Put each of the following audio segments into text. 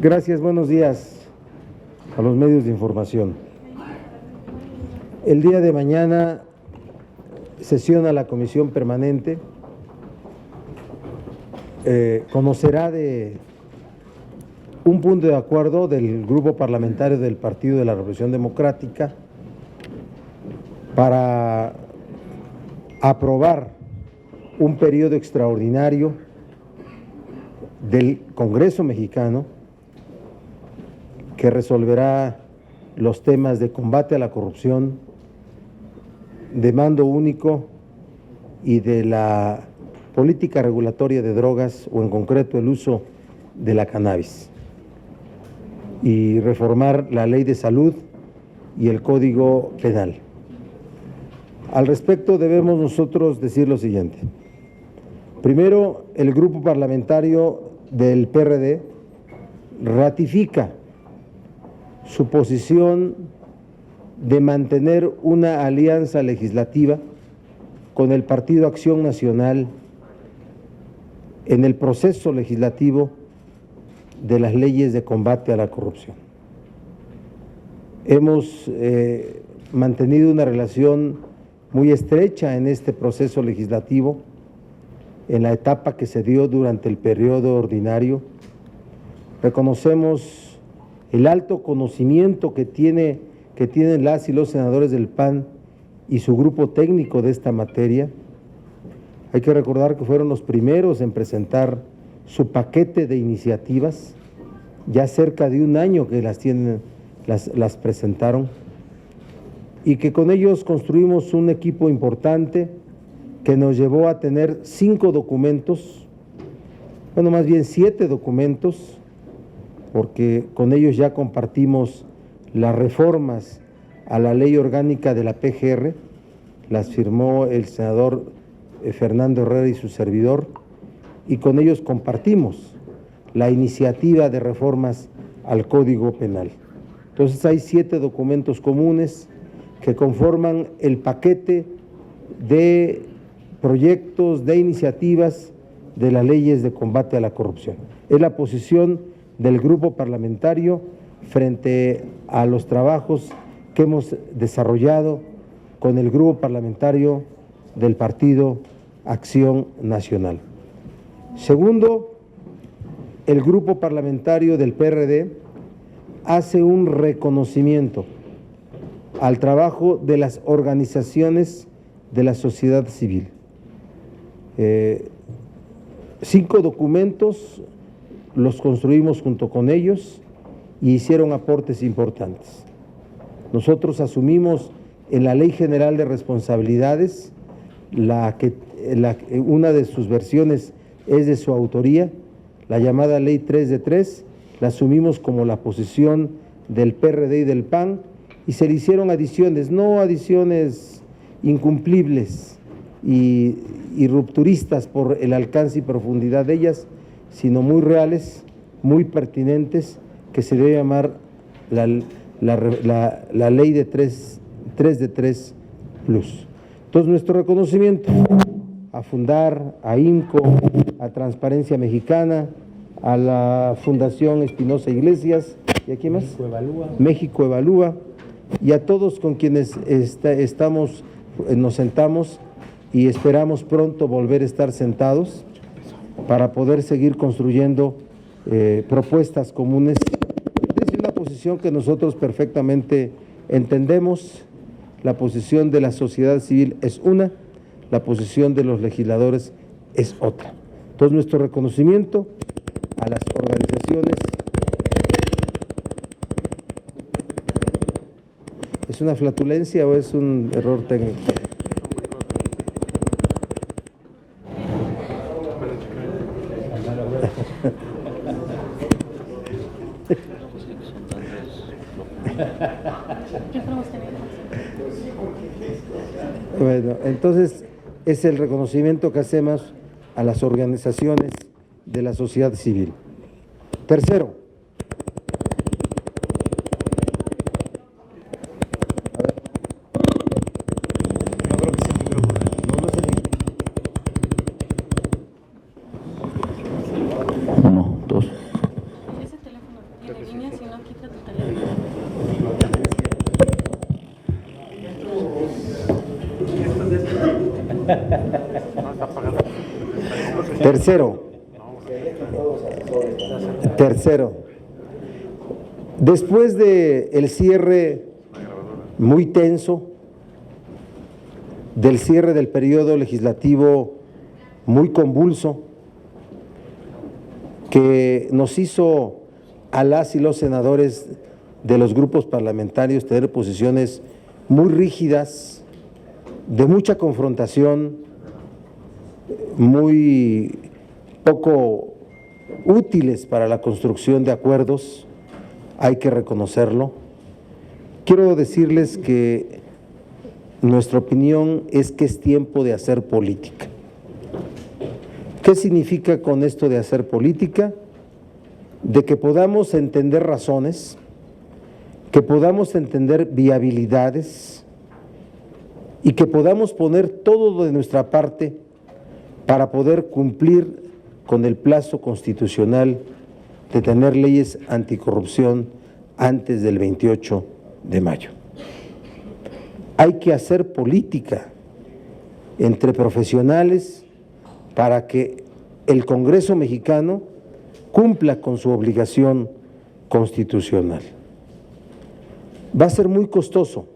Gracias, buenos días a los medios de información. El día de mañana sesiona la Comisión Permanente, conocerá de un punto de acuerdo del Grupo Parlamentario del Partido de la Revolución Democrática para aprobar un periodo extraordinario del Congreso mexicano que resolverá los temas de combate a la corrupción, de mando único y de la política regulatoria de drogas, o en concreto el uso de la cannabis, y reformar la Ley de Salud y el Código Penal. Al respecto debemos nosotros decir lo siguiente. Primero, el grupo parlamentario del PRD ratifica su posición de mantener una alianza legislativa con el Partido Acción Nacional en el proceso legislativo de las leyes de combate a la corrupción. Hemos mantenido una relación muy estrecha en este proceso legislativo, en la etapa que se dio durante el periodo ordinario. Reconocemos el alto conocimiento que tienen las y los senadores del PAN y su grupo técnico de esta materia. Hay que recordar que fueron los primeros en presentar su paquete de iniciativas, ya cerca de un año que las presentaron, y que con ellos construimos un equipo importante que nos llevó a tener 5 documentos, bueno, más bien 7 documentos, porque con ellos ya compartimos las reformas a la ley orgánica de la PGR, las firmó el senador Fernando Herrera y su servidor, y con ellos compartimos la iniciativa de reformas al Código Penal. Entonces hay 7 documentos comunes que conforman el paquete de proyectos, de iniciativas de las leyes de combate a la corrupción. Es la posición del grupo parlamentario frente a los trabajos que hemos desarrollado con el grupo parlamentario del Partido Acción Nacional. Segundo, el grupo parlamentario del PRD hace un reconocimiento al trabajo de las organizaciones de la sociedad civil. 5 documentos los construimos junto con ellos y hicieron aportes importantes. Nosotros asumimos en la Ley General de Responsabilidades, una de sus versiones es de su autoría, la llamada Ley 3 de 3, la asumimos como la posición del PRD y del PAN, y se le hicieron adiciones, no adiciones incumplibles y rupturistas por el alcance y profundidad de ellas, sino muy reales, muy pertinentes, que se debe llamar la ley de 3 de 3 plus. Entonces, nuestro reconocimiento a Fundar, a IMCO, a Transparencia Mexicana, a la Fundación Espinosa Iglesias, ¿y a quién más? México Evalúa, y a todos con quienes nos sentamos y esperamos pronto volver a estar sentados para poder seguir construyendo propuestas comunes desde una posición que nosotros perfectamente entendemos. La posición de la sociedad civil es una, la posición de los legisladores es otra. Entonces, nuestro reconocimiento a las organizaciones. ¿Es una flatulencia o es un error técnico? Bueno, entonces es el reconocimiento que hacemos a las organizaciones de la sociedad civil. Tercero, Tercero, después de el cierre muy tenso, del cierre del periodo legislativo muy convulso, que nos hizo a las y los senadores de los grupos parlamentarios tener posiciones muy rígidas, de mucha confrontación, muy poco útiles para la construcción de acuerdos, hay que reconocerlo. Quiero decirles que nuestra opinión es que es tiempo de hacer política. ¿Qué significa con esto de hacer política? De que podamos entender razones, que podamos entender viabilidades y que podamos poner todo de nuestra parte para poder cumplir con el plazo constitucional de tener leyes anticorrupción antes del 28 de mayo. Hay que hacer política entre profesionales para que el Congreso mexicano cumpla con su obligación constitucional. Va a ser muy costoso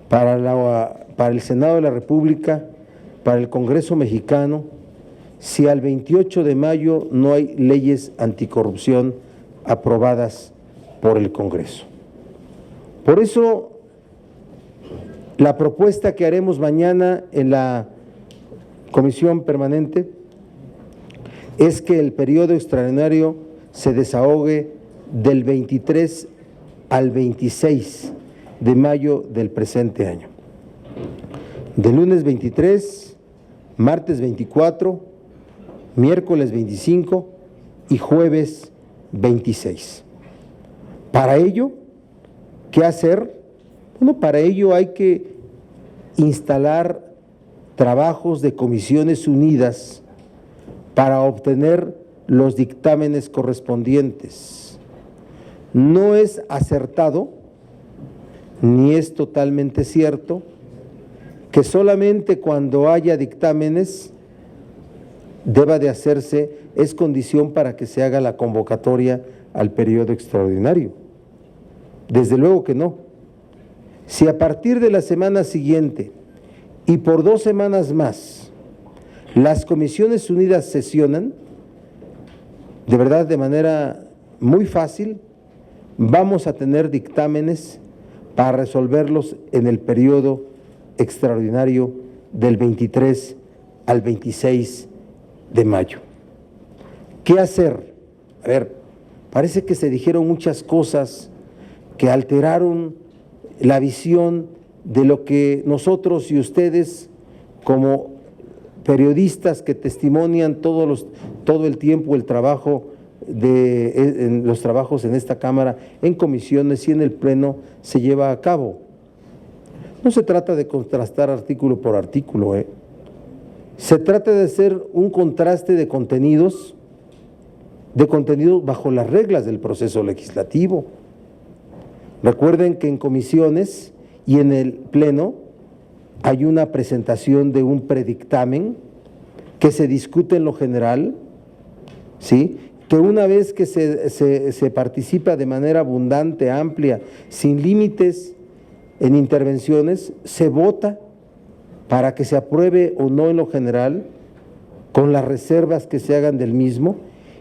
para el Senado de la República, para el Congreso mexicano, si al 28 de mayo no hay leyes anticorrupción aprobadas por el Congreso. Por eso, la propuesta que haremos mañana en la Comisión Permanente es que el periodo extraordinario se desahogue del 23 al 26 de mayo del presente año. De lunes 23, martes 24, miércoles 25 y jueves 26. Para ello, ¿qué hacer? Bueno, para ello hay que instalar trabajos de comisiones unidas para obtener los dictámenes correspondientes. No es acertado, ni es totalmente cierto, que solamente cuando haya dictámenes deba de hacerse, es condición para que se haga la convocatoria al periodo extraordinario. Desde luego que no. Si a partir de la semana siguiente y por 2 semanas más las comisiones unidas sesionan, de verdad de manera muy fácil, vamos a tener dictámenes para resolverlos en el periodo extraordinario del 23 al 26 de mayo. ¿Qué hacer? A ver, parece que se dijeron muchas cosas que alteraron la visión de lo que nosotros y ustedes como periodistas que testimonian todo el tiempo el trabajo los trabajos en esta Cámara, en comisiones y en el Pleno se lleva a cabo. No se trata de contrastar artículo por artículo, se trata de hacer un contraste de contenidos bajo las reglas del proceso legislativo. Recuerden que en comisiones y en el Pleno hay una presentación de un predictamen que se discute en lo general, ¿sí? Que una vez que se participa de manera abundante, amplia, sin límites en intervenciones, se vota para que se apruebe o no en lo general, con las reservas que se hagan del mismo,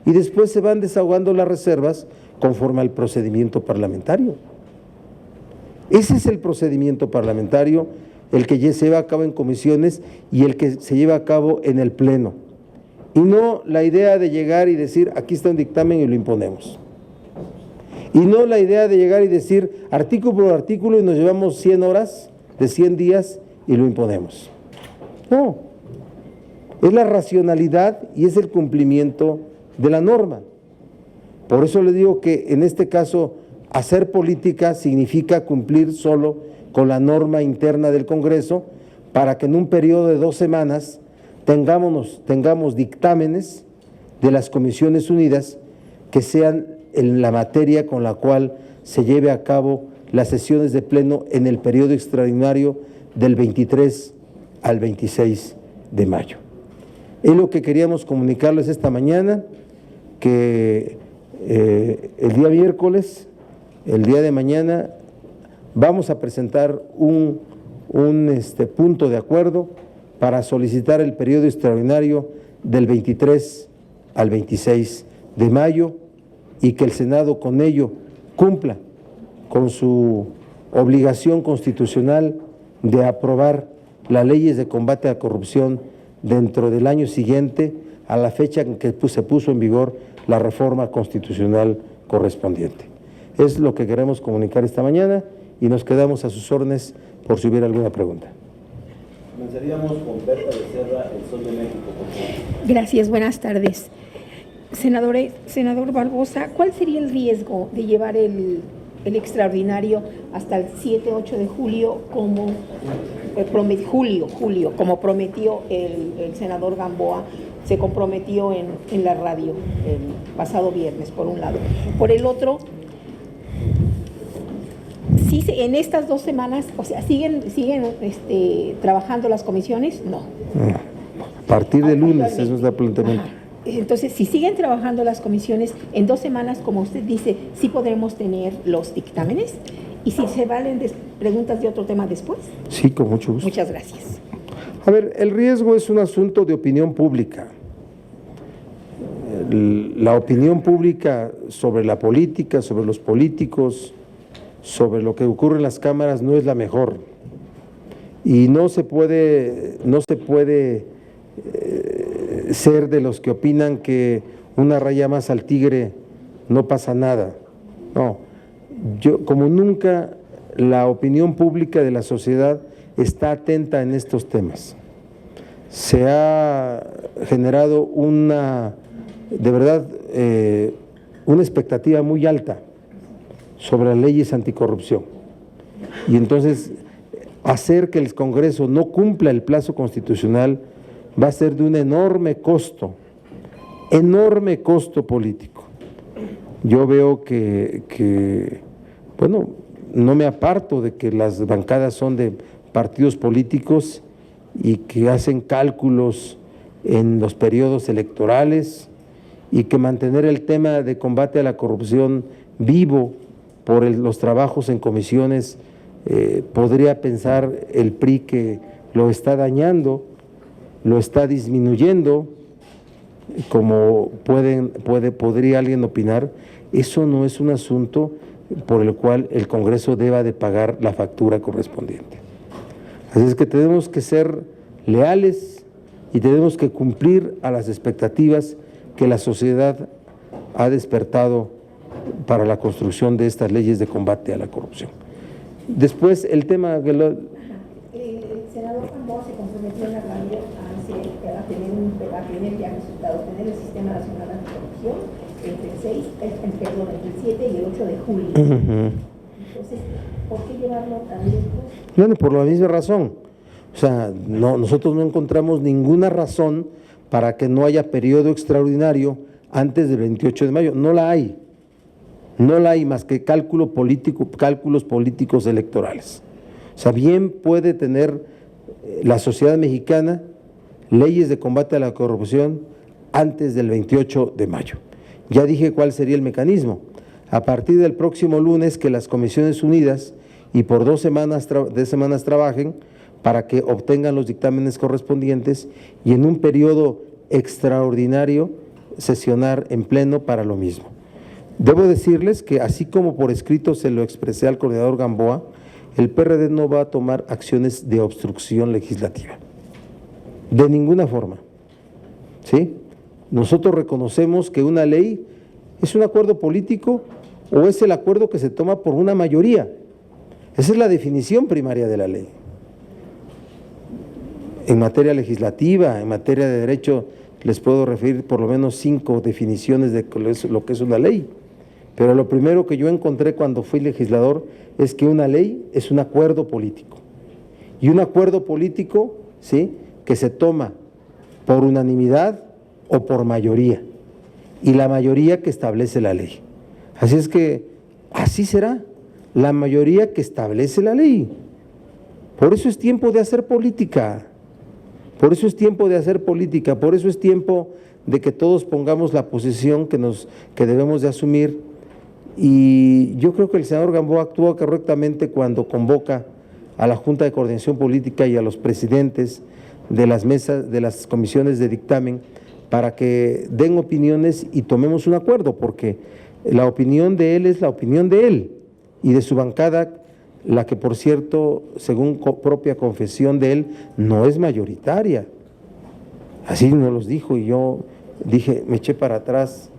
y después se van desahogando las reservas conforme al procedimiento parlamentario. Ese es el procedimiento parlamentario, el que se lleva a cabo en comisiones y el que se lleva a cabo en el Pleno. Y no la idea de llegar y decir, aquí está un dictamen y lo imponemos. Y no la idea de llegar y decir, artículo por artículo y nos llevamos 100 horas de 100 días y lo imponemos. No, es la racionalidad y es el cumplimiento de la norma. Por eso le digo que en este caso hacer política significa cumplir solo con la norma interna del Congreso para que en un periodo de 2 semanas tengamos dictámenes de las comisiones unidas que sean en la materia con la cual se lleve a cabo las sesiones de pleno en el periodo extraordinario del 23 al 26 de mayo. Es lo que queríamos comunicarles esta mañana, que el día miércoles, el día de mañana, vamos a presentar un punto de acuerdo para solicitar el periodo extraordinario del 23 al 26 de mayo y que el Senado con ello cumpla con su obligación constitucional de aprobar las leyes de combate a la corrupción dentro del año siguiente a la fecha en que se puso en vigor la reforma constitucional correspondiente. Es lo que queremos comunicar esta mañana y nos quedamos a sus órdenes por si hubiera alguna pregunta. Comenzaríamos con Berta Becerra, El Sol de México, por favor. Gracias, buenas tardes. Senador Barbosa, ¿cuál sería el riesgo de llevar el extraordinario hasta el 7-8 de julio como como prometió el senador Gamboa, se comprometió en la radio el pasado viernes, por un lado? Por el otro, sí, en estas 2 semanas, o sea, ¿siguen trabajando las comisiones? No. A partir de lunes, eso es el planteamiento. Entonces, si siguen trabajando las comisiones, en 2 semanas, como usted dice, sí podremos tener los dictámenes. ¿Y si se valen preguntas de otro tema después? Sí, con mucho gusto. Muchas gracias. A ver, el riesgo es un asunto de opinión pública. La opinión pública sobre la política, sobre los políticos, sobre lo que ocurre en las cámaras no es la mejor. Y no se puede ser de los que opinan que una raya más al tigre no pasa nada. No, como nunca, la opinión pública de la sociedad está atenta en estos temas. Se ha generado de verdad, una expectativa muy alta sobre las leyes anticorrupción. Y entonces, hacer que el Congreso no cumpla el plazo constitucional va a ser de un enorme costo político. Yo veo que, bueno, no me aparto de que las bancadas son de partidos políticos y que hacen cálculos en los periodos electorales y que mantener el tema de combate a la corrupción vivo por los trabajos en comisiones, podría pensar el PRI que lo está dañando, lo está disminuyendo, como podría alguien opinar. Eso no es un asunto por el cual el Congreso deba de pagar la factura correspondiente. Así es que tenemos que ser leales y tenemos que cumplir a las expectativas que la sociedad ha despertado para la construcción de estas leyes de combate a la corrupción. Después, el tema que el senador Gamboa se comprometió en la radio a tener ya resultados, tener el Sistema Nacional Anticorrupción entre el 7 y el 8 de julio. Entonces, ¿por qué llevarlo tan lejos? Bueno, por la misma razón. O sea, nosotros no encontramos ninguna razón para que no haya periodo extraordinario antes del 28 de mayo. No la hay. No la hay más que cálculos políticos electorales. O sea, bien puede tener la sociedad mexicana leyes de combate a la corrupción antes del 28 de mayo. Ya dije cuál sería el mecanismo. A partir del próximo lunes, que las Comisiones Unidas y por 2 semanas trabajen para que obtengan los dictámenes correspondientes y en un periodo extraordinario sesionar en pleno para lo mismo. Debo decirles que así como por escrito se lo expresé al coordinador Gamboa, el PRD no va a tomar acciones de obstrucción legislativa, de ninguna forma, ¿sí? Nosotros reconocemos que una ley es un acuerdo político o es el acuerdo que se toma por una mayoría. Esa es la definición primaria de la ley. En materia legislativa, en materia de derecho, les puedo referir por lo menos 5 definiciones de lo que es una ley. Pero lo primero que yo encontré cuando fui legislador es que una ley es un acuerdo político. Y un acuerdo político, ¿sí?, que se toma por unanimidad o por mayoría. Y la mayoría que establece la ley. Así es que así será, la mayoría que establece la ley. Por eso es tiempo de hacer política. Por eso es tiempo de hacer política, por eso es tiempo de que todos pongamos la posición que debemos de asumir. Y yo creo que el senador Gamboa actúa correctamente cuando convoca a la Junta de Coordinación Política y a los presidentes de las mesas, de las comisiones de dictamen, para que den opiniones y tomemos un acuerdo, porque la opinión de él es la opinión de él y de su bancada, la que por cierto, según propia confesión de él, no es mayoritaria. Así nos los dijo y yo dije, me eché para atrás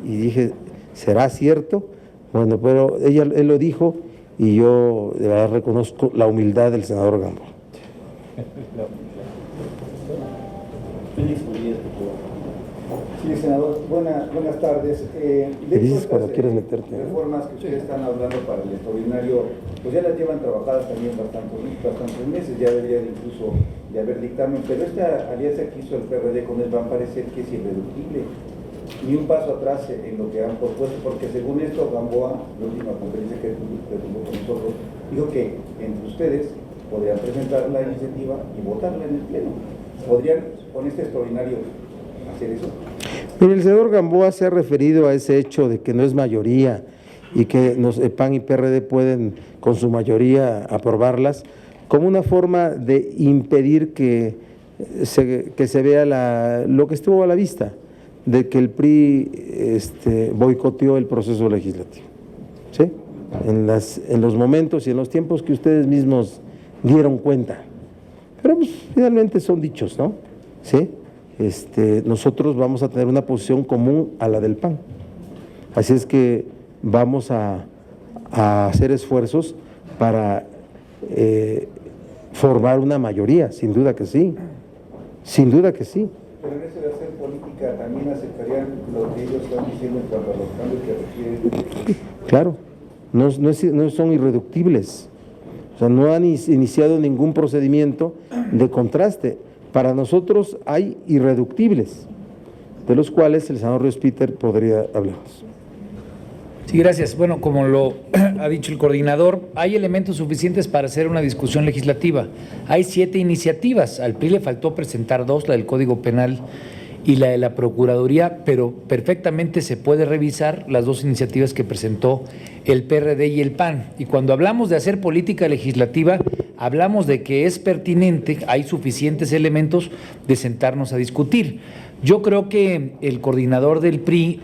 y dije, ¿será cierto? Bueno, pero él lo dijo y yo de verdad reconozco la humildad del senador Gamboa. Sí, senador, buenas tardes. ¿Qué dices cuando quieres meterte? Reformas que ustedes están hablando para el extraordinario, pues ya las llevan trabajadas también bastantes meses, ya deberían incluso de haber dictamen, pero esta alianza que hizo el PRD con el PAN parece que es irreductible, ni un paso atrás en lo que han propuesto, porque según esto Gamboa, la última conferencia que tuvo con nosotros, dijo que entre ustedes podrían presentar la iniciativa y votarla en el Pleno. ¿Podrían con este extraordinario hacer eso? Mire, el senador Gamboa se ha referido a ese hecho de que no es mayoría y que PAN y PRD pueden con su mayoría aprobarlas como una forma de impedir que se vea lo que estuvo a la vista, de que el PRI boicoteó el proceso legislativo, ¿sí? En los momentos y en los tiempos que ustedes mismos dieron cuenta. Pero pues, finalmente son dichos, ¿no? ¿Sí? Nosotros vamos a tener una posición común a la del PAN. Así es que vamos a hacer esfuerzos para formar una mayoría, sin duda que sí, sin duda que sí. Pero en eso de hacer política también aceptarían lo que ellos están diciendo en cuanto a los cambios que requieren. Claro, no son irreductibles, o sea, no han iniciado ningún procedimiento de contraste. Para nosotros hay irreductibles, de los cuales el senador Ríos Peter podría hablarnos. Sí, gracias. Bueno, como lo ha dicho el coordinador, hay elementos suficientes para hacer una discusión legislativa. Hay 7 iniciativas, al PRI le faltó presentar 2, la del Código Penal y la de la Procuraduría, pero perfectamente se puede revisar las 2 iniciativas que presentó el PRD y el PAN. Y cuando hablamos de hacer política legislativa, hablamos de que es pertinente, hay suficientes elementos de sentarnos a discutir. Yo creo que el coordinador del PRI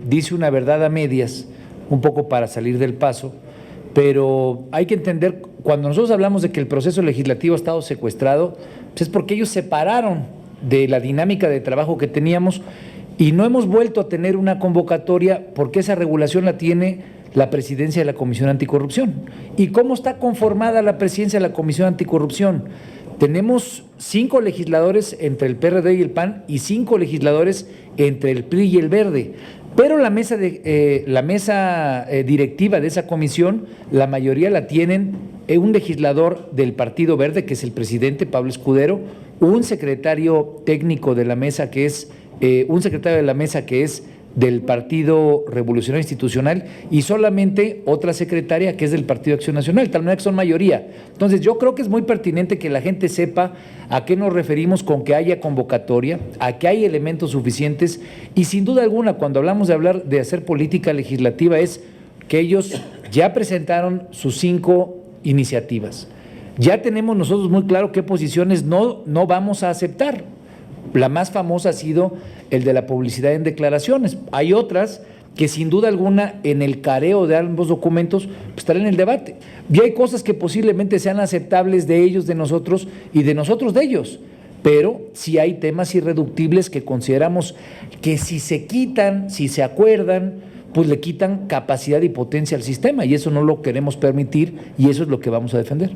dice una verdad a medias, un poco para salir del paso, pero hay que entender, cuando nosotros hablamos de que el proceso legislativo ha estado secuestrado, pues es porque ellos se pararon de la dinámica de trabajo que teníamos y no hemos vuelto a tener una convocatoria porque esa regulación la tiene la presidencia de la Comisión Anticorrupción. ¿Y cómo está conformada la presidencia de la Comisión Anticorrupción? Tenemos 5 legisladores entre el PRD y el PAN y 5 legisladores entre el PRI y el Verde. Pero la mesa directiva de esa comisión, la mayoría la tienen un legislador del Partido Verde, que es el presidente Pablo Escudero, un secretario técnico de la mesa que es del Partido Revolucionario Institucional y solamente otra secretaria que es del Partido Acción Nacional, tal manera que son mayoría. Entonces yo creo que es muy pertinente que la gente sepa a qué nos referimos con que haya convocatoria, a que hay elementos suficientes y sin duda alguna cuando hablamos de hacer política legislativa es que ellos ya presentaron sus 5 iniciativas. Ya tenemos nosotros muy claro qué posiciones no vamos a aceptar. La más famosa ha sido el de la publicidad en declaraciones. Hay otras que sin duda alguna en el careo de ambos documentos pues, estarán en el debate. Y hay cosas que posiblemente sean aceptables de ellos, de nosotros y de nosotros de ellos. Pero sí hay temas irreductibles que consideramos que si se quitan, si se acuerdan, pues le quitan capacidad y potencia al sistema y eso no lo queremos permitir y eso es lo que vamos a defender.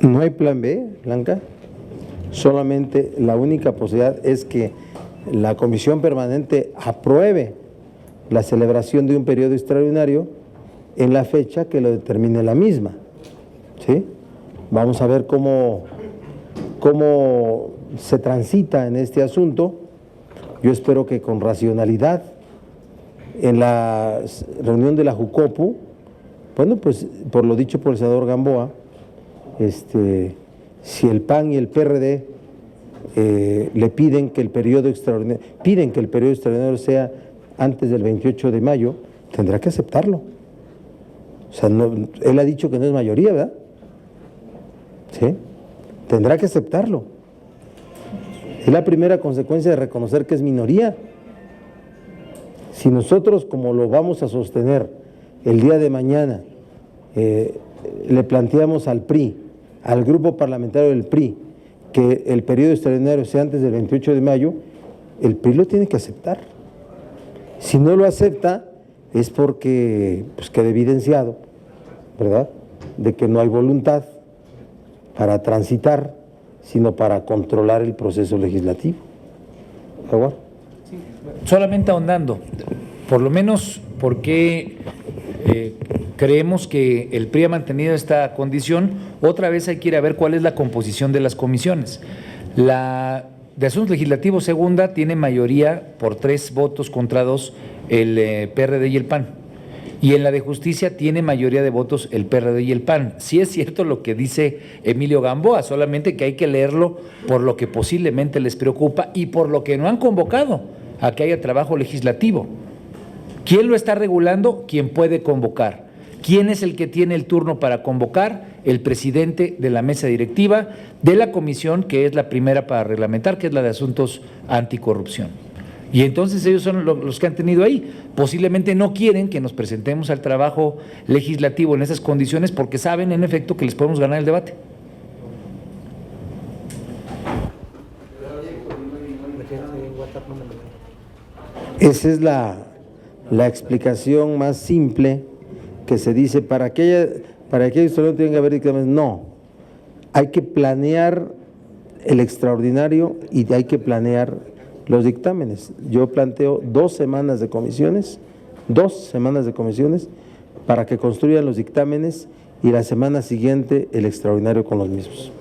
No hay plan B, Blanca. Solamente la única posibilidad es que la comisión permanente apruebe la celebración de un periodo extraordinario en la fecha que lo determine la misma. ¿Sí? Vamos a ver cómo se transita en este asunto. Yo espero que con racionalidad, en la reunión de la Jucopu, bueno, pues por lo dicho por el senador Gamboa, si el PAN y el PRD le piden que el periodo extraordinario sea antes del 28 de mayo, tendrá que aceptarlo. O sea, él ha dicho que no es mayoría, ¿verdad? ¿Sí? Tendrá que aceptarlo. Es la primera consecuencia de reconocer que es minoría. Si nosotros, como lo vamos a sostener el día de mañana, le planteamos al PRI, al grupo parlamentario del PRI, que el periodo extraordinario sea antes del 28 de mayo, el PRI lo tiene que aceptar. Si no lo acepta, es porque pues, queda evidenciado, ¿verdad?, de que no hay voluntad para transitar, sino para controlar el proceso legislativo. ¿Jaguar? Solamente ahondando, por lo menos porque creemos que el PRI ha mantenido esta condición, otra vez hay que ir a ver cuál es la composición de las comisiones. La de Asuntos Legislativos segunda tiene mayoría por 3 votos contra 2 el PRD y el PAN. Y en la de Justicia tiene mayoría de votos el PRD y el PAN. Sí es cierto lo que dice Emilio Gamboa, solamente que hay que leerlo por lo que posiblemente les preocupa y por lo que no han convocado a que haya trabajo legislativo. ¿Quién lo está regulando? Quien puede convocar. ¿Quién es el que tiene el turno para convocar? El presidente de la mesa directiva de la comisión, que es la primera para reglamentar, que es la de Asuntos Anticorrupción. Y entonces ellos son los que han tenido ahí. Posiblemente no quieren que nos presentemos al trabajo legislativo en esas condiciones porque saben, en efecto, que les podemos ganar el debate. Esa es la explicación más simple que se dice para que no tienen que haber dictámenes. No, hay que planear el extraordinario y hay que planear los dictámenes. Yo planteo 2 semanas de comisiones, para que construyan los dictámenes y la semana siguiente el extraordinario con los mismos.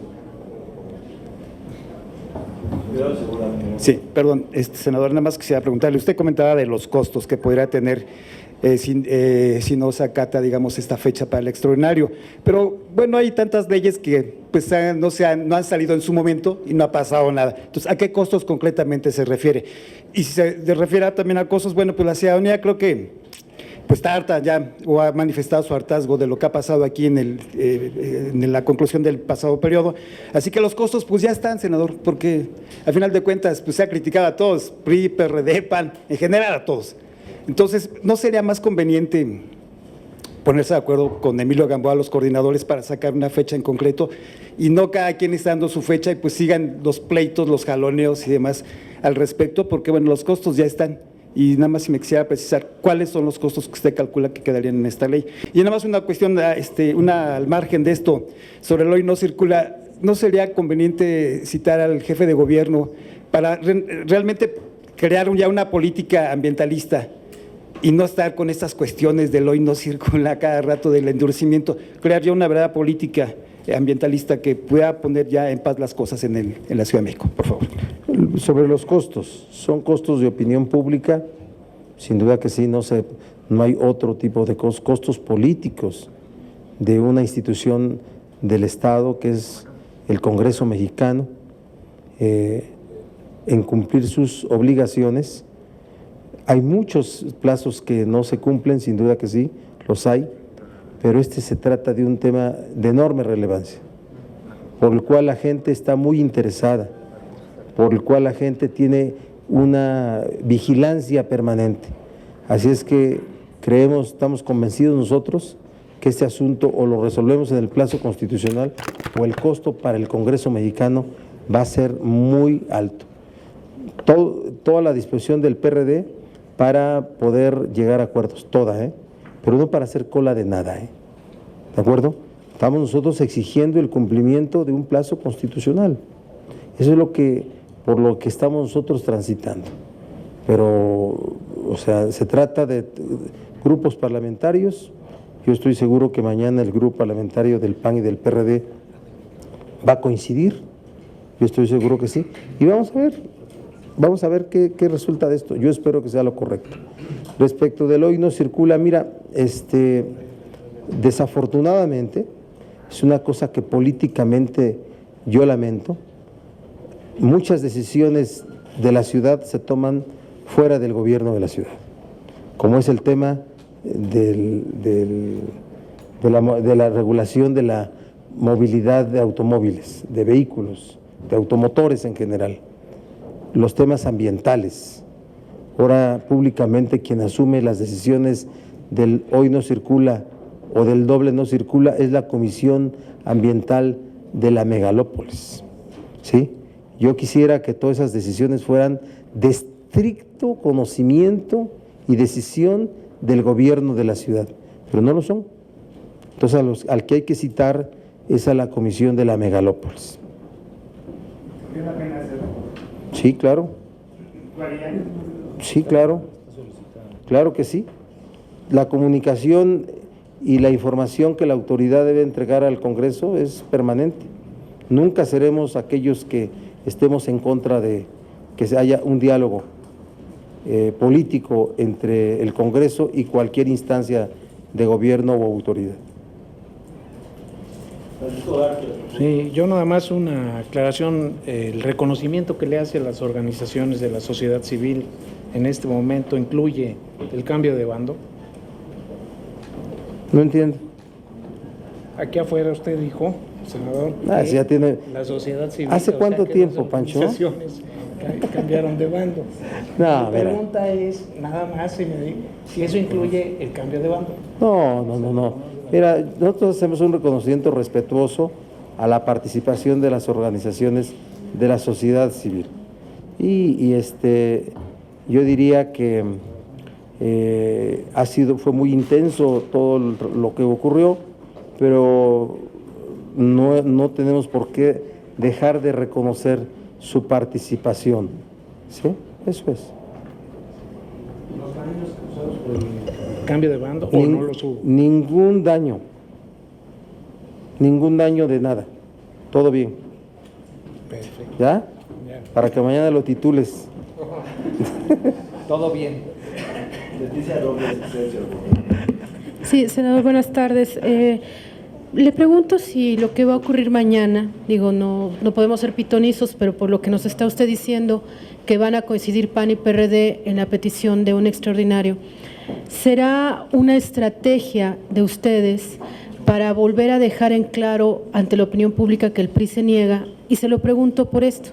Sí, perdón, senador, nada más quisiera preguntarle, usted comentaba de los costos que podría tener si no se acata, digamos, esta fecha para el extraordinario, pero bueno, hay tantas leyes que pues no han salido en su momento y no ha pasado nada. Entonces, ¿a qué costos concretamente se refiere? Y si se refiere también a costos, bueno, pues la ciudadanía creo que pues está harta ya o ha manifestado su hartazgo de lo que ha pasado aquí en la conclusión del pasado periodo. Así que los costos pues ya están, senador, porque al final de cuentas pues se ha criticado a todos, PRI, PRD, PAN, en general a todos. Entonces, ¿no sería más conveniente ponerse de acuerdo con Emilio Gamboa, los coordinadores, para sacar una fecha en concreto y no cada quien está dando su fecha y pues sigan los pleitos, los jaloneos y demás al respecto? Porque bueno, los costos ya están. Y nada más si me quisiera precisar cuáles son los costos que usted calcula que quedarían en esta ley. Y nada más una cuestión, al margen de esto, sobre el hoy no circula, ¿no sería conveniente citar al jefe de gobierno para realmente crear ya una política ambientalista y no estar con estas cuestiones del hoy no circula cada rato del endurecimiento, crear ya una verdadera política ambientalista que pueda poner ya en paz las cosas en la Ciudad de México, por favor? Sobre los costos, son costos de opinión pública, sin duda que sí, no hay otro tipo de costos políticos de una institución del Estado que es el Congreso mexicano, en cumplir sus obligaciones. Hay muchos plazos que no se cumplen, sin duda que sí, los hay, pero se trata de un tema de enorme relevancia, por el cual la gente está muy interesada, por el cual la gente tiene una vigilancia permanente. Así es que estamos convencidos nosotros que este asunto o lo resolvemos en el plazo constitucional o el costo para el Congreso mexicano va a ser muy alto. Toda la disposición del PRD para poder llegar a acuerdos, toda, pero no para hacer cola de nada, ¿de acuerdo? Estamos nosotros exigiendo el cumplimiento de un plazo constitucional. Eso es por lo que estamos nosotros transitando. Pero, o sea, se trata de grupos parlamentarios. Yo estoy seguro que mañana el grupo parlamentario del PAN y del PRD va a coincidir. Yo estoy seguro que sí. Y vamos a ver qué resulta de esto. Yo espero que sea lo correcto. Respecto del hoy no circula, mira, desafortunadamente, es una cosa que políticamente yo lamento. Muchas decisiones de la ciudad se toman fuera del gobierno de la ciudad, como es el tema de la regulación de la movilidad de automóviles, de vehículos, de automotores en general, los temas ambientales. Ahora públicamente quien asume las decisiones del hoy no circula o del doble no circula es la Comisión Ambiental de la megalópolis, ¿sí? Yo quisiera que todas esas decisiones fueran de estricto conocimiento y decisión del gobierno de la ciudad, pero no lo son. Entonces al que hay que citar es a la Comisión de la megalópolis. ¿Vale la pena hacerlo? Sí, claro. Sí, claro. Claro que sí. La comunicación y la información que la autoridad debe entregar al Congreso es permanente. Nunca seremos aquellos que estemos en contra de que haya un diálogo político entre el Congreso y cualquier instancia de gobierno o autoridad. Sí, yo nada más una aclaración, el reconocimiento que le hace a las organizaciones de la sociedad civil en este momento incluye el cambio de bando. No entiendo. Aquí afuera usted dijo, senador, Si ya tiene. la sociedad civil. ¿Hace o sea, cuánto que tiempo, las Pancho? organizaciones cambiaron de bando. No, Mi mira. pregunta es nada más si eso incluye el cambio de bando. No. Mira, nosotros hacemos un reconocimiento respetuoso a la participación de las organizaciones de la sociedad civil. Y yo diría que fue muy intenso todo lo que ocurrió, pero no tenemos por qué dejar de reconocer su participación. ¿Sí? Eso es. ¿Los daños causados por el cambio de bando o no los hubo? Ningún daño de nada. Todo bien. Perfecto. ¿Ya? Para que mañana lo titules. Todo bien. Leticia Robles, Excelsior. Sí, senador, buenas tardes. Le pregunto si lo que va a ocurrir mañana, no podemos ser pitonizos, pero por lo que nos está usted diciendo, que van a coincidir PAN y PRD en la petición de un extraordinario, ¿será una estrategia de ustedes para volver a dejar en claro ante la opinión pública que el PRI se niega? Y se lo pregunto por esto.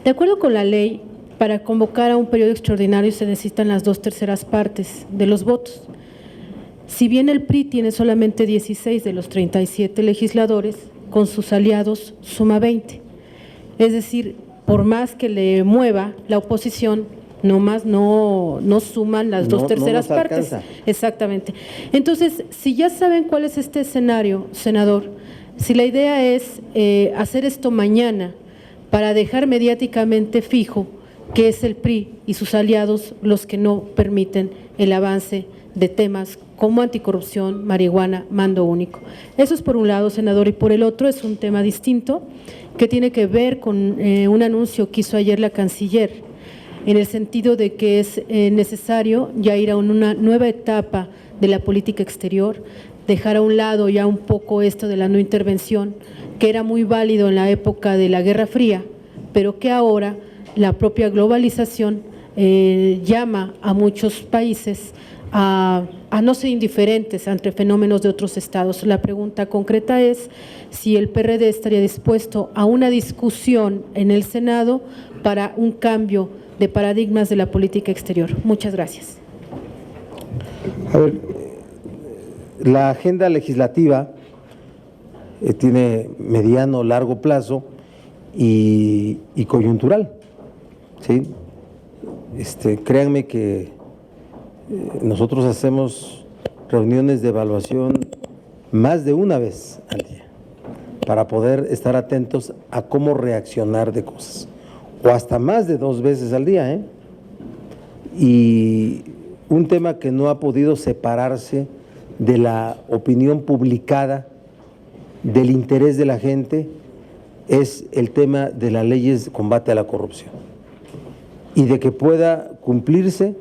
De acuerdo con la ley, para convocar a un periodo extraordinario se necesitan las 2/3 partes de los votos. Si bien el PRI tiene solamente 16 de los 37 legisladores, con sus aliados suma 20. Es decir, por más que le mueva la oposición, no suman las 2/3 partes. Alcanza. Exactamente. Entonces, si ya saben cuál es este escenario, senador, si la idea es hacer esto mañana para dejar mediáticamente fijo que es el PRI y sus aliados los que no permiten el avance de temas como anticorrupción, marihuana, mando único. Eso es por un lado, senador, y por el otro es un tema distinto que tiene que ver con un anuncio que hizo ayer la canciller, en el sentido de que es necesario ya ir a una nueva etapa de la política exterior, dejar a un lado ya un poco esto de la no intervención, que era muy válido en la época de la Guerra Fría, pero que ahora la propia globalización llama a muchos países a no ser indiferentes ante fenómenos de otros estados. La pregunta concreta es si el PRD estaría dispuesto a una discusión en el Senado para un cambio de paradigmas de la política exterior. Muchas gracias. A ver, la agenda legislativa tiene mediano, largo plazo y coyuntural, ¿sí? Créanme que nosotros hacemos reuniones de evaluación más de una vez al día para poder estar atentos a cómo reaccionar de cosas, o hasta más de 2 veces al día, ¿eh? Y un tema que no ha podido separarse de la opinión publicada, del interés de la gente, es el tema de las leyes de combate a la corrupción y de que pueda cumplirse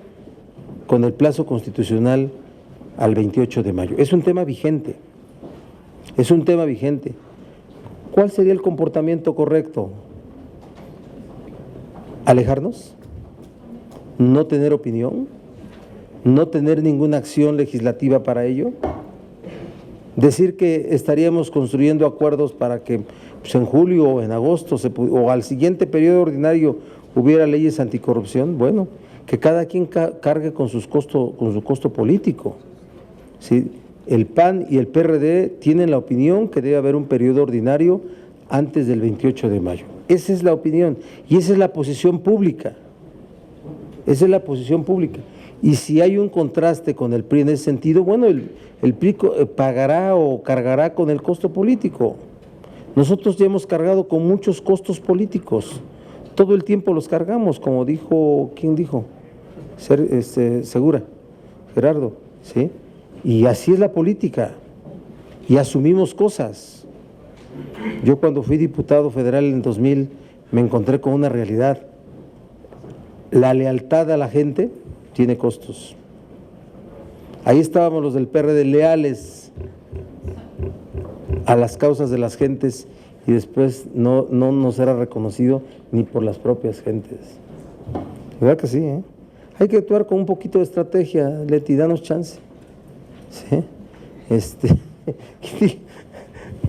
con el plazo constitucional al 28 de mayo. Es un tema vigente, es un tema vigente. ¿Cuál sería el comportamiento correcto? ¿Alejarnos? ¿No tener opinión? ¿No tener ninguna acción legislativa para ello? ¿Decir que estaríamos construyendo acuerdos para que pues, en julio o en agosto o al siguiente periodo ordinario hubiera leyes anticorrupción? Bueno, que cada quien cargue con su costo político. ¿Sí? El PAN y el PRD tienen la opinión que debe haber un periodo ordinario antes del 28 de mayo. Esa es la opinión y esa es la posición pública. Esa es la posición pública. Y si hay un contraste con el PRI en ese sentido, bueno, el PRI pagará o cargará con el costo político. Nosotros ya hemos cargado con muchos costos políticos. Todo el tiempo los cargamos, como dijo, ¿quién dijo? Segura, Gerardo, ¿sí? Y así es la política, y asumimos cosas. Yo cuando fui diputado federal en 2000 me encontré con una realidad. La lealtad a la gente tiene costos. Ahí estábamos los del PRD leales a las causas de las gentes y después no nos era reconocido ni por las propias gentes. ¿Verdad que sí? Hay que actuar con un poquito de estrategia, Leti, danos chance. ¿Sí?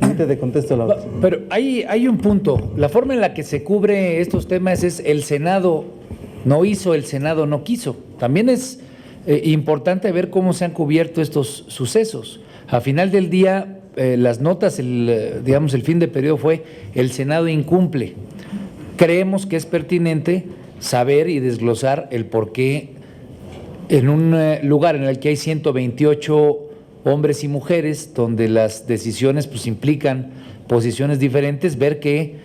Antes te contesto la otra. Pero hay un punto. La forma en la que se cubre estos temas es el Senado no hizo, el Senado no quiso. También es importante ver cómo se han cubierto estos sucesos. A final del día, las notas, digamos, el fin de periodo fue el Senado incumple. Creemos que es pertinente saber y desglosar el por qué en un lugar en el que hay 128 hombres y mujeres, donde las decisiones pues implican posiciones diferentes, ver qué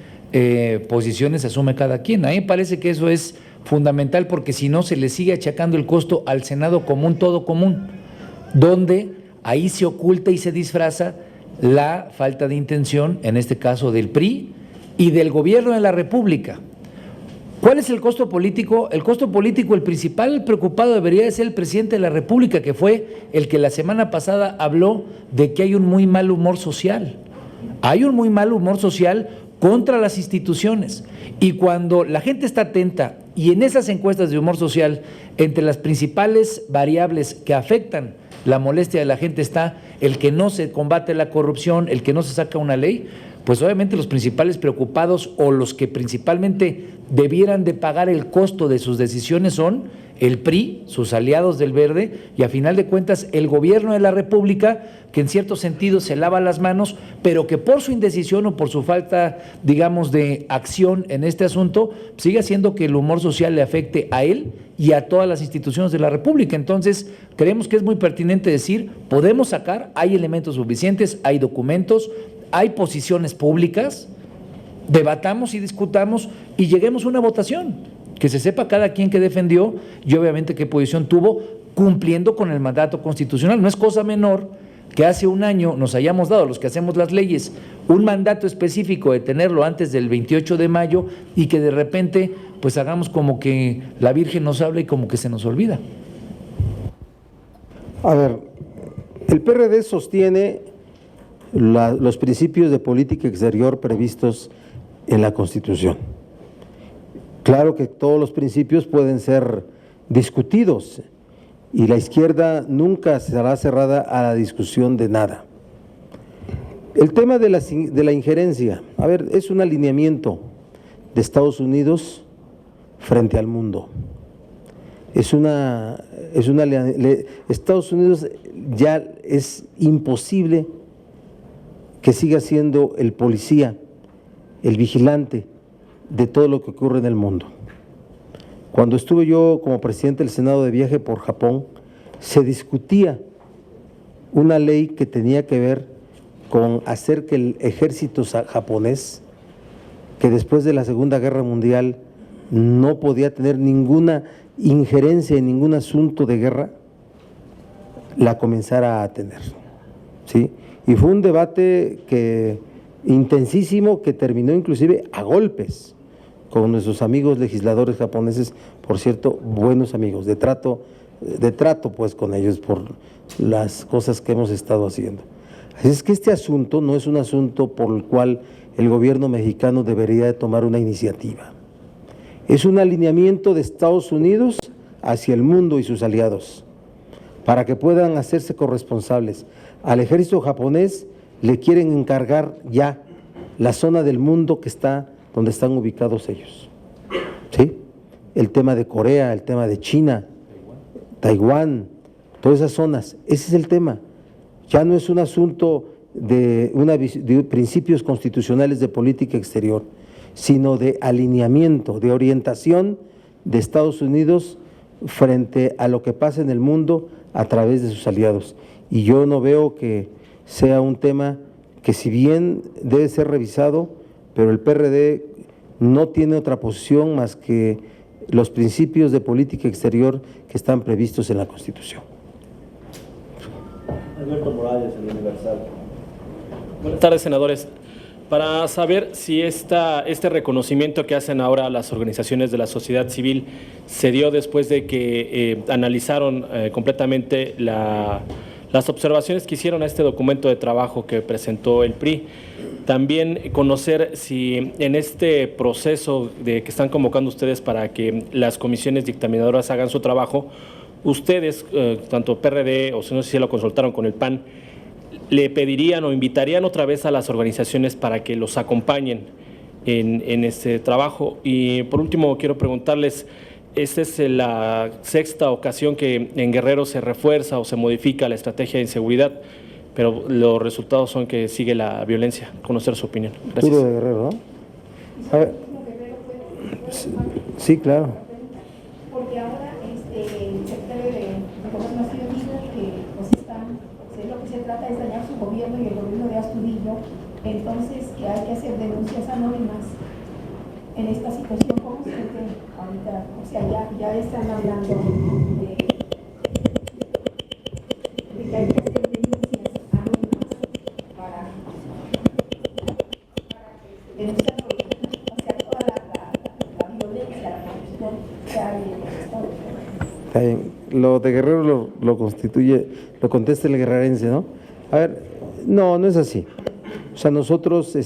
posiciones asume cada quien. A mí me parece que eso es fundamental, porque si no se le sigue achacando el costo al Senado común, todo común, donde ahí se oculta y se disfraza la falta de intención, en este caso del PRI y del gobierno de la República. ¿Cuál es el costo político? El costo político, el principal preocupado debería de ser el presidente de la República, que fue el que la semana pasada habló de que hay un muy mal humor social. Hay un muy mal humor social contra las instituciones, y cuando la gente está atenta y en esas encuestas de humor social, entre las principales variables que afectan la molestia de la gente está el que no se combate la corrupción, el que no se saca una ley, pues obviamente los principales preocupados o los que principalmente debieran de pagar el costo de sus decisiones son el PRI, sus aliados del Verde, y a final de cuentas el gobierno de la República, que en cierto sentido se lava las manos, pero que por su indecisión o por su falta, digamos, de acción en este asunto, sigue haciendo que el humor social le afecte a él y a todas las instituciones de la República. Entonces, creemos que es muy pertinente decir, podemos sacar, hay elementos suficientes, hay documentos, hay posiciones públicas, debatamos y discutamos y lleguemos a una votación, que se sepa cada quien qué defendió y obviamente qué posición tuvo, cumpliendo con el mandato constitucional. No es cosa menor que hace un año nos hayamos dado, los que hacemos las leyes, un mandato específico de tenerlo antes del 28 de mayo y que de repente pues hagamos como que la Virgen nos habla y como que se nos olvida. A ver, el PRD sostiene los principios de política exterior previstos en la Constitución. Claro que todos los principios pueden ser discutidos y la izquierda nunca será cerrada a la discusión de nada. El tema de la injerencia, a ver, es un alineamiento de Estados Unidos frente al mundo. Estados Unidos ya es imposible que siga siendo el policía, el vigilante de todo lo que ocurre en el mundo. Cuando estuve yo como presidente del Senado de viaje por Japón, se discutía una ley que tenía que ver con hacer que el ejército japonés, que después de la Segunda Guerra Mundial no podía tener ninguna injerencia en ningún asunto de guerra, la comenzara a tener, ¿sí? Y fue un debate intensísimo que terminó inclusive a golpes con nuestros amigos legisladores japoneses, por cierto, buenos amigos, de trato pues con ellos por las cosas que hemos estado haciendo. Así es que este asunto no es un asunto por el cual el gobierno mexicano debería de tomar una iniciativa. Es un alineamiento de Estados Unidos hacia el mundo y sus aliados, para que puedan hacerse corresponsables. Al ejército japonés le quieren encargar ya la zona del mundo que está donde están ubicados ellos, ¿sí? El tema de Corea, el tema de China, Taiwán, todas esas zonas, ese es el tema. Ya no es un asunto de principios constitucionales de política exterior, sino de alineamiento, de orientación de Estados Unidos frente a lo que pasa en el mundo a través de sus aliados. Y yo no veo que sea un tema que, si bien debe ser revisado, pero el PRD no tiene otra posición más que los principios de política exterior que están previstos en la Constitución. Alberto Morales, El Universal. Buenas tardes, senadores. Para saber si este reconocimiento que hacen ahora las organizaciones de la sociedad civil se dio después de que analizaron completamente las observaciones que hicieron a este documento de trabajo que presentó el PRI. También conocer si en este proceso que están convocando ustedes para que las comisiones dictaminadoras hagan su trabajo, ustedes, tanto PRD o no sé si lo consultaron con el PAN, le pedirían o invitarían otra vez a las organizaciones para que los acompañen en este trabajo. Y por último quiero preguntarles, esta es la sexta ocasión que en Guerrero se refuerza o se modifica la estrategia de inseguridad, pero los resultados son que sigue la violencia. Conocer su opinión. Gracias. Puro de Guerrero, ¿no? A ver. Sí, claro. Porque ahora el secretario de Gobernación dijo que lo que se trata es dañar su gobierno y el gobierno de Astudillo, entonces que hay que hacer denuncias anónimas en esta situación. ¿Cómo se ve ahorita? O sea, ya están hablando de que hay que hacer denuncias anónimas para denunciar toda la violencia, la corrupción que hay en los estados. Está bien. Lo de Guerrero lo contesta el guerrerense, ¿no? A ver, no es así. O sea, nosotros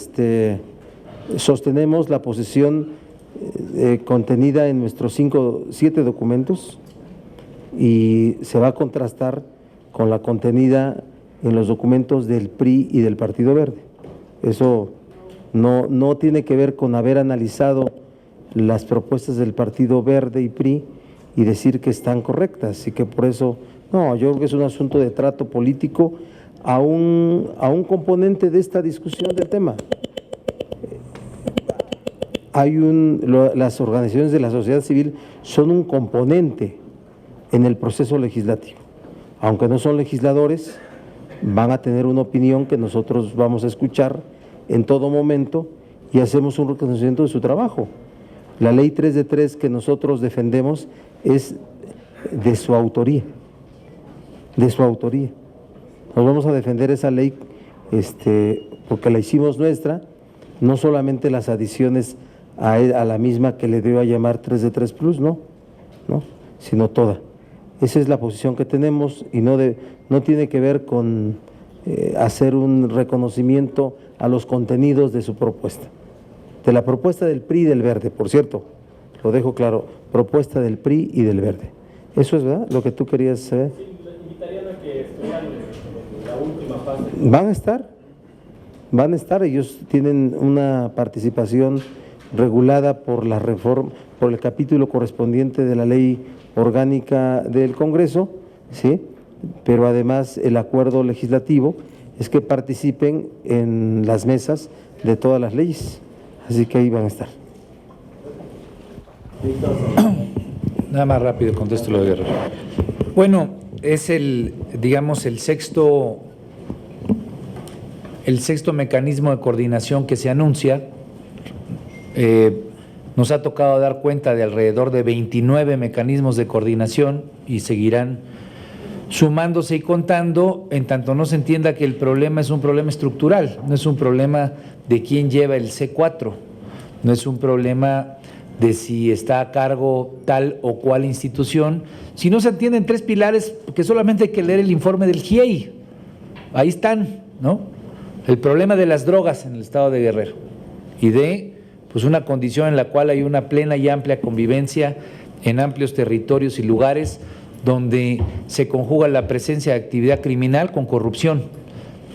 sostenemos la posición contenida en nuestros 7 documentos y se va a contrastar con la contenida en los documentos del PRI y del Partido Verde. Eso no tiene que ver con haber analizado las propuestas del Partido Verde y PRI y decir que están correctas, y que por eso, no, yo creo que es un asunto de trato político a un componente de esta discusión del tema. Las organizaciones de la sociedad civil son un componente en el proceso legislativo. Aunque no son legisladores, van a tener una opinión que nosotros vamos a escuchar en todo momento y hacemos un reconocimiento de su trabajo. La ley 3 de 3 que nosotros defendemos es de su autoría, Nos vamos a defender esa ley porque la hicimos nuestra, no solamente las adiciones a la misma que le dio a llamar 3 de 3 Plus, no, sino toda. Esa es la posición que tenemos y no tiene que ver con hacer un reconocimiento a los contenidos de su propuesta. De la propuesta del PRI y del Verde, por cierto, lo dejo claro, propuesta del PRI y del Verde. Eso es, ¿verdad?, lo que tú querías saber. Sí, invitarían a que estuvieran en la última fase. Van a estar, ellos tienen una participación regulada por la reforma, por el capítulo correspondiente de la ley orgánica del Congreso, ¿sí? Pero además el acuerdo legislativo es que participen en las mesas de todas las leyes, así que ahí van a estar. Nada más rápido, contesto lo de Guerrero. Bueno, es el sexto el sexto mecanismo de coordinación que se anuncia. Nos ha tocado dar cuenta de alrededor de 29 mecanismos de coordinación y seguirán sumándose y contando, en tanto no se entienda que el problema es un problema estructural, no es un problema de quién lleva el C4, no es un problema de si está a cargo tal o cual institución, si no se entienden tres pilares que solamente hay que leer el informe del GIEI, ahí están, ¿no? El problema de las drogas en el estado de Guerrero y de pues una condición en la cual hay una plena y amplia convivencia en amplios territorios y lugares donde se conjuga la presencia de actividad criminal con corrupción,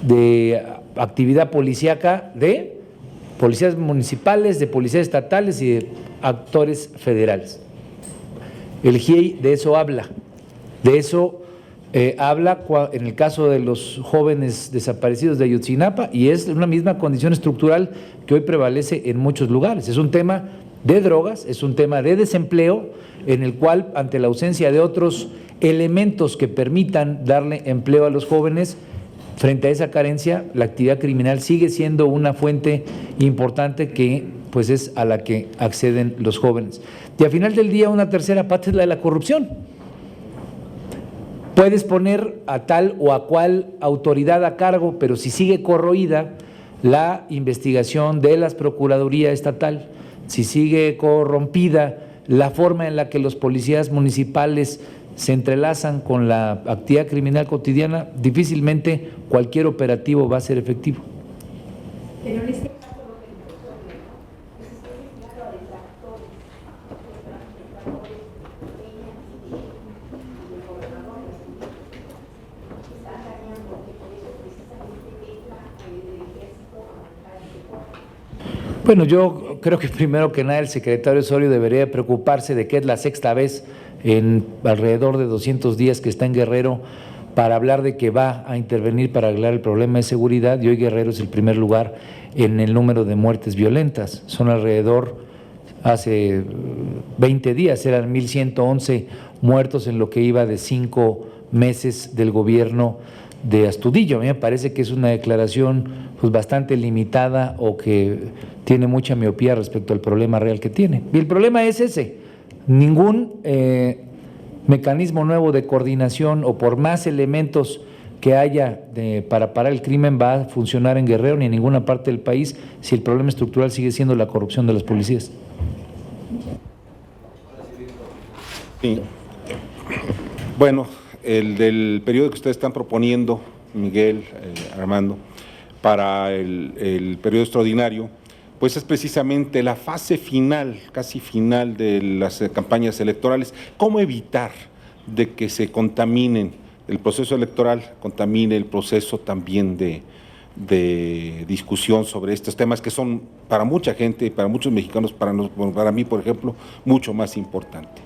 de actividad policíaca de policías municipales, de policías estatales y de actores federales. El GIEI de eso habla, habla en el caso de los jóvenes desaparecidos de Ayotzinapa y es una misma condición estructural que hoy prevalece en muchos lugares. Es un tema de drogas, es un tema de desempleo en el cual ante la ausencia de otros elementos que permitan darle empleo a los jóvenes, frente a esa carencia, la actividad criminal sigue siendo una fuente importante que pues es a la que acceden los jóvenes. Y al final del día una tercera pata es la de la corrupción. Puedes poner a tal o a cual autoridad a cargo, pero si sigue corroída la investigación de la Procuraduría Estatal, si sigue corrompida la forma en la que los policías municipales se entrelazan con la actividad criminal cotidiana, difícilmente cualquier operativo va a ser efectivo. Pero en este caso lo que resuelve, ¿no? Es claro de actores, y el gobernador están dañando, que por eso precisamente entra el ejército a manejar el deporte. Bueno, yo creo que primero que nada el secretario Osorio debería preocuparse de que es la sexta vez en alrededor de 200 días que está en Guerrero para hablar de que va a intervenir para arreglar el problema de seguridad y hoy Guerrero es el primer lugar en el número de muertes violentas. Son alrededor, hace 20 días eran 1,111 muertos en lo que iba de 5 meses del gobierno de Astudillo. A mí me parece que es una declaración pues bastante limitada o que tiene mucha miopía respecto al problema real que tiene. Y el problema es ese. Ningún mecanismo nuevo de coordinación o por más elementos que haya para parar el crimen va a funcionar en Guerrero ni en ninguna parte del país si el problema estructural sigue siendo la corrupción de los policías. Sí. Bueno, el del periodo que ustedes están proponiendo, Miguel, Armando, para el periodo extraordinario, pues es precisamente la fase final, casi final de las campañas electorales. ¿Cómo evitar de que se contaminen el proceso electoral, contamine el proceso también de discusión sobre estos temas que son para mucha gente, para muchos mexicanos, para mí, por ejemplo, mucho más importante?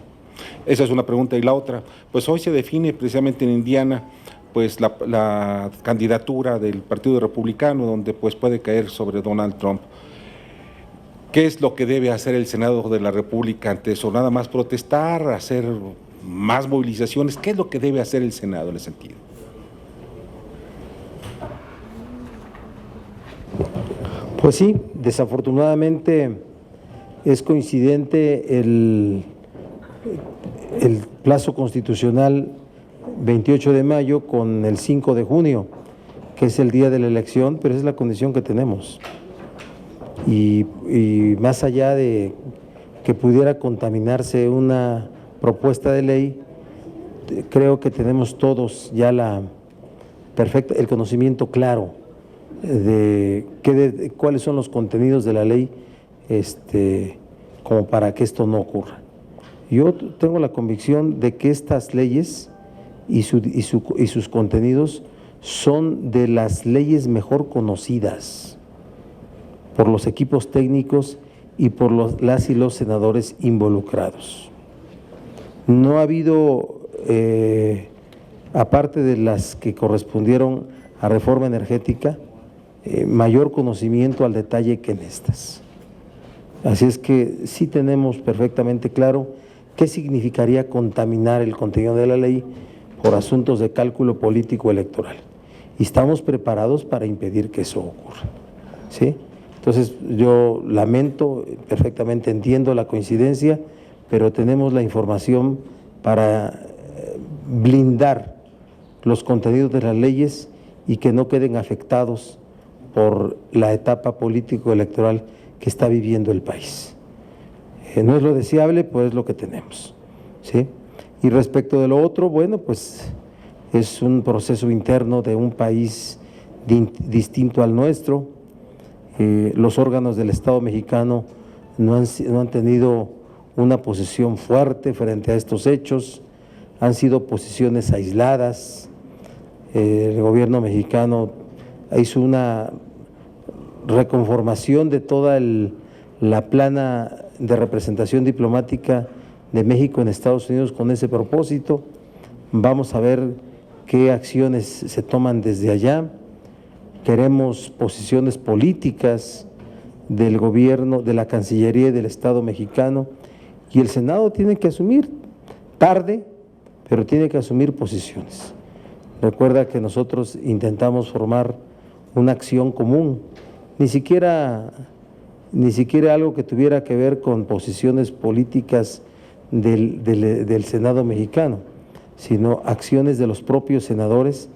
Esa es una pregunta. Y la otra, pues hoy se define precisamente en Indiana pues la candidatura del Partido Republicano, donde pues puede caer sobre Donald Trump. ¿Qué es lo que debe hacer el Senado de la República ante eso? ¿Nada más protestar, hacer más movilizaciones? ¿Qué es lo que debe hacer el Senado en ese sentido? Pues sí, desafortunadamente es coincidente el plazo constitucional 28 de mayo con el 5 de junio, que es el día de la elección, pero esa es la condición que tenemos. Y más allá de que pudiera contaminarse una propuesta de ley, creo que tenemos todos ya el conocimiento claro de cuáles son los contenidos de la ley, como para que esto no ocurra. Yo tengo la convicción de que estas leyes y sus contenidos son de las leyes mejor conocidas por los equipos técnicos y por las y los senadores involucrados. No ha habido, aparte de las que correspondieron a reforma energética, mayor conocimiento al detalle que en estas. Así es que sí tenemos perfectamente claro qué significaría contaminar el contenido de la ley por asuntos de cálculo político electoral. y estamos preparados para impedir que eso ocurra, ¿sí? Entonces, yo lamento, perfectamente entiendo la coincidencia, pero tenemos la información para blindar los contenidos de las leyes y que no queden afectados por la etapa político-electoral que está viviendo el país. No es lo deseable, pues es lo que tenemos, ¿sí? Y respecto de lo otro, bueno, pues es un proceso interno de un país distinto al nuestro. Los órganos del Estado mexicano no han tenido una posición fuerte frente a estos hechos, han sido posiciones aisladas. El gobierno mexicano hizo una reconformación de toda la plana de representación diplomática de México en Estados Unidos con ese propósito. Vamos a ver qué acciones se toman desde allá. Queremos posiciones políticas del gobierno, de la Cancillería y del Estado mexicano, y el Senado tiene que asumir, tarde, pero tiene que asumir posiciones. Recuerda que nosotros intentamos formar una acción común, ni siquiera algo que tuviera que ver con posiciones políticas del Senado mexicano, sino acciones de los propios senadores,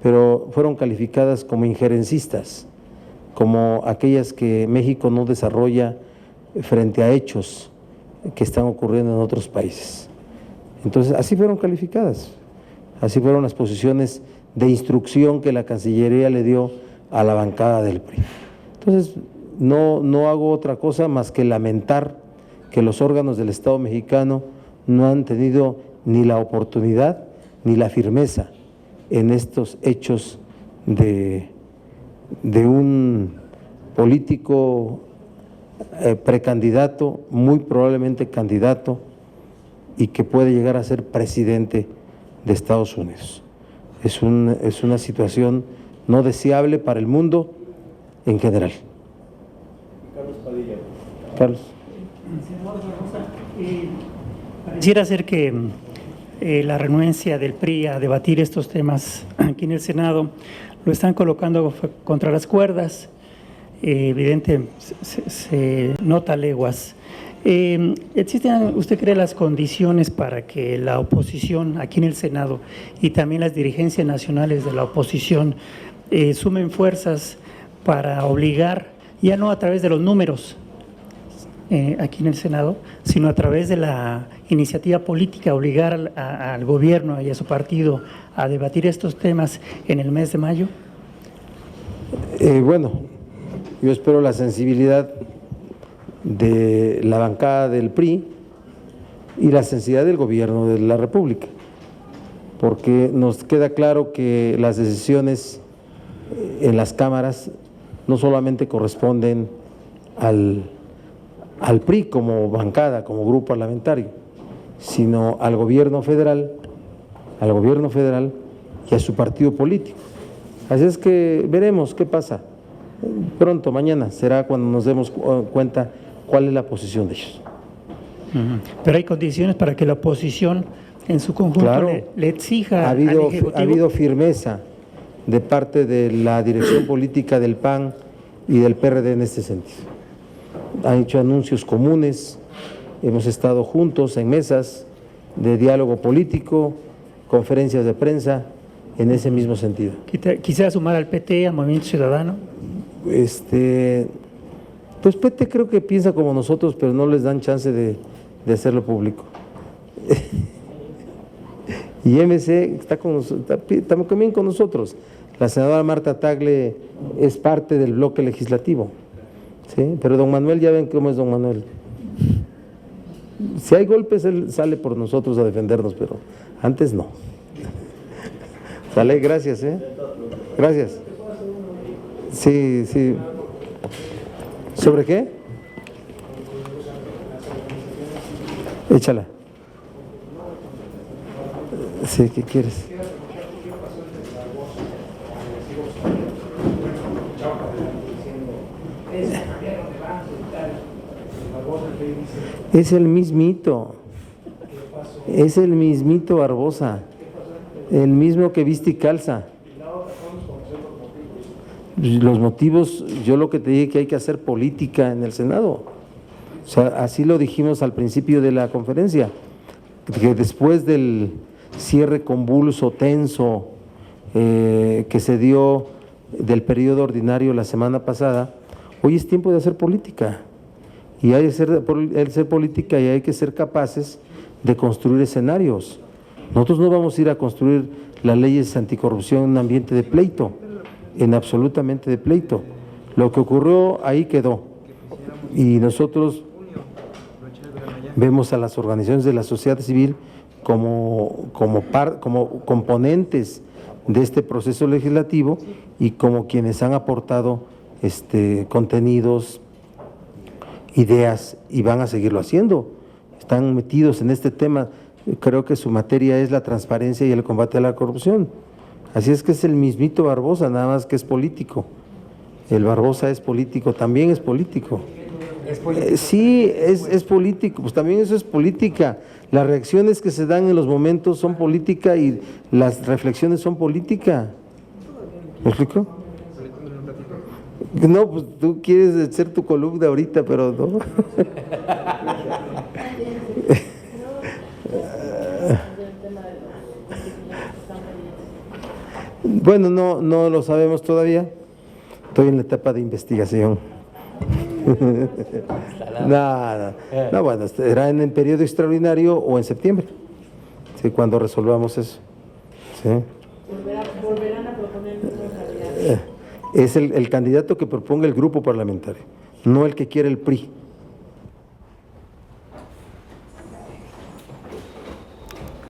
pero fueron calificadas como injerencistas, como aquellas que México no desarrolla frente a hechos que están ocurriendo en otros países. Entonces, así fueron calificadas, así fueron las posiciones de instrucción que la Cancillería le dio a la bancada del PRI. Entonces, no hago otra cosa más que lamentar que los órganos del Estado mexicano no han tenido ni la oportunidad ni la firmeza en estos hechos de un político precandidato, muy probablemente candidato, y que puede llegar a ser presidente de Estados Unidos. Es una situación no deseable para el mundo en general. Carlos Padilla. Carlos. Pareciera ser que la renuencia del PRI a debatir estos temas aquí en el Senado lo están colocando contra las cuerdas. Evidente, se nota leguas. ¿Existen, usted cree, las condiciones para que la oposición aquí en el Senado y también las dirigencias nacionales de la oposición sumen fuerzas para obligar, ya no a través de los números aquí en el Senado, sino a través de la iniciativa política, obligar al gobierno y a su partido a debatir estos temas en el mes de mayo? Bueno, yo espero la sensibilidad de la bancada del PRI y la sensibilidad del gobierno de la República, porque nos queda claro que las decisiones en las cámaras no solamente corresponden al PRI como bancada, como grupo parlamentario, sino al gobierno federal y a su partido político. Así es que veremos qué pasa. Pronto, mañana, será cuando nos demos cuenta cuál es la posición de ellos. Pero hay condiciones para que la oposición en su conjunto Claro, le exija ha al Ejecutivo. habido firmeza de parte de la dirección política del PAN y del PRD en este sentido. Han hecho anuncios comunes, hemos estado juntos en mesas de diálogo político, conferencias de prensa en ese mismo sentido. Quisiera sumar al PT, al Movimiento Ciudadano. Pues PT creo que piensa como nosotros, pero no les dan chance de hacerlo público. Y MC está también con nosotros. La senadora Marta Tagle es parte del bloque legislativo, ¿sí? Pero don Manuel, ya ven cómo es don Manuel. Si hay golpes, él sale por nosotros a defendernos, pero antes no. Sale, gracias, Gracias. Sí. ¿Sobre qué? Échala. Sí, ¿qué quieres? Es el mismito Barbosa, el mismo que viste y calza. Los motivos, yo lo que te dije que hay que hacer política en el Senado. O sea, así lo dijimos al principio de la conferencia, que después del cierre convulso, tenso, que se dio del periodo ordinario la semana pasada, hoy es tiempo de hacer política. Y hay que hacer política y hay que ser capaces de construir escenarios. Nosotros no vamos a ir a construir las leyes anticorrupción en un ambiente de pleito, en absolutamente de pleito. Lo que ocurrió ahí quedó. Y nosotros vemos a las organizaciones de la sociedad civil como componentes de este proceso legislativo y como quienes han aportado contenidos, ideas, y van a seguirlo haciendo. Están metidos en este tema. Creo que su materia es la transparencia y el combate a la corrupción. Así es que es el mismito Barbosa, nada más que es político. El Barbosa es político, también es político. Sí, es político, pues también eso es política. Las reacciones que se dan en los momentos son política y las reflexiones son política. ¿Me explico? No, pues tú quieres ser tu columna ahorita, pero no. Bueno, no lo sabemos todavía. Estoy en la etapa de investigación. No, bueno, será en el periodo extraordinario o en septiembre, ¿sí? Cuando resolvamos eso. ¿Sí? ¿Volverán a proponer un candidato? Es el candidato que proponga el grupo parlamentario, no el que quiere el PRI.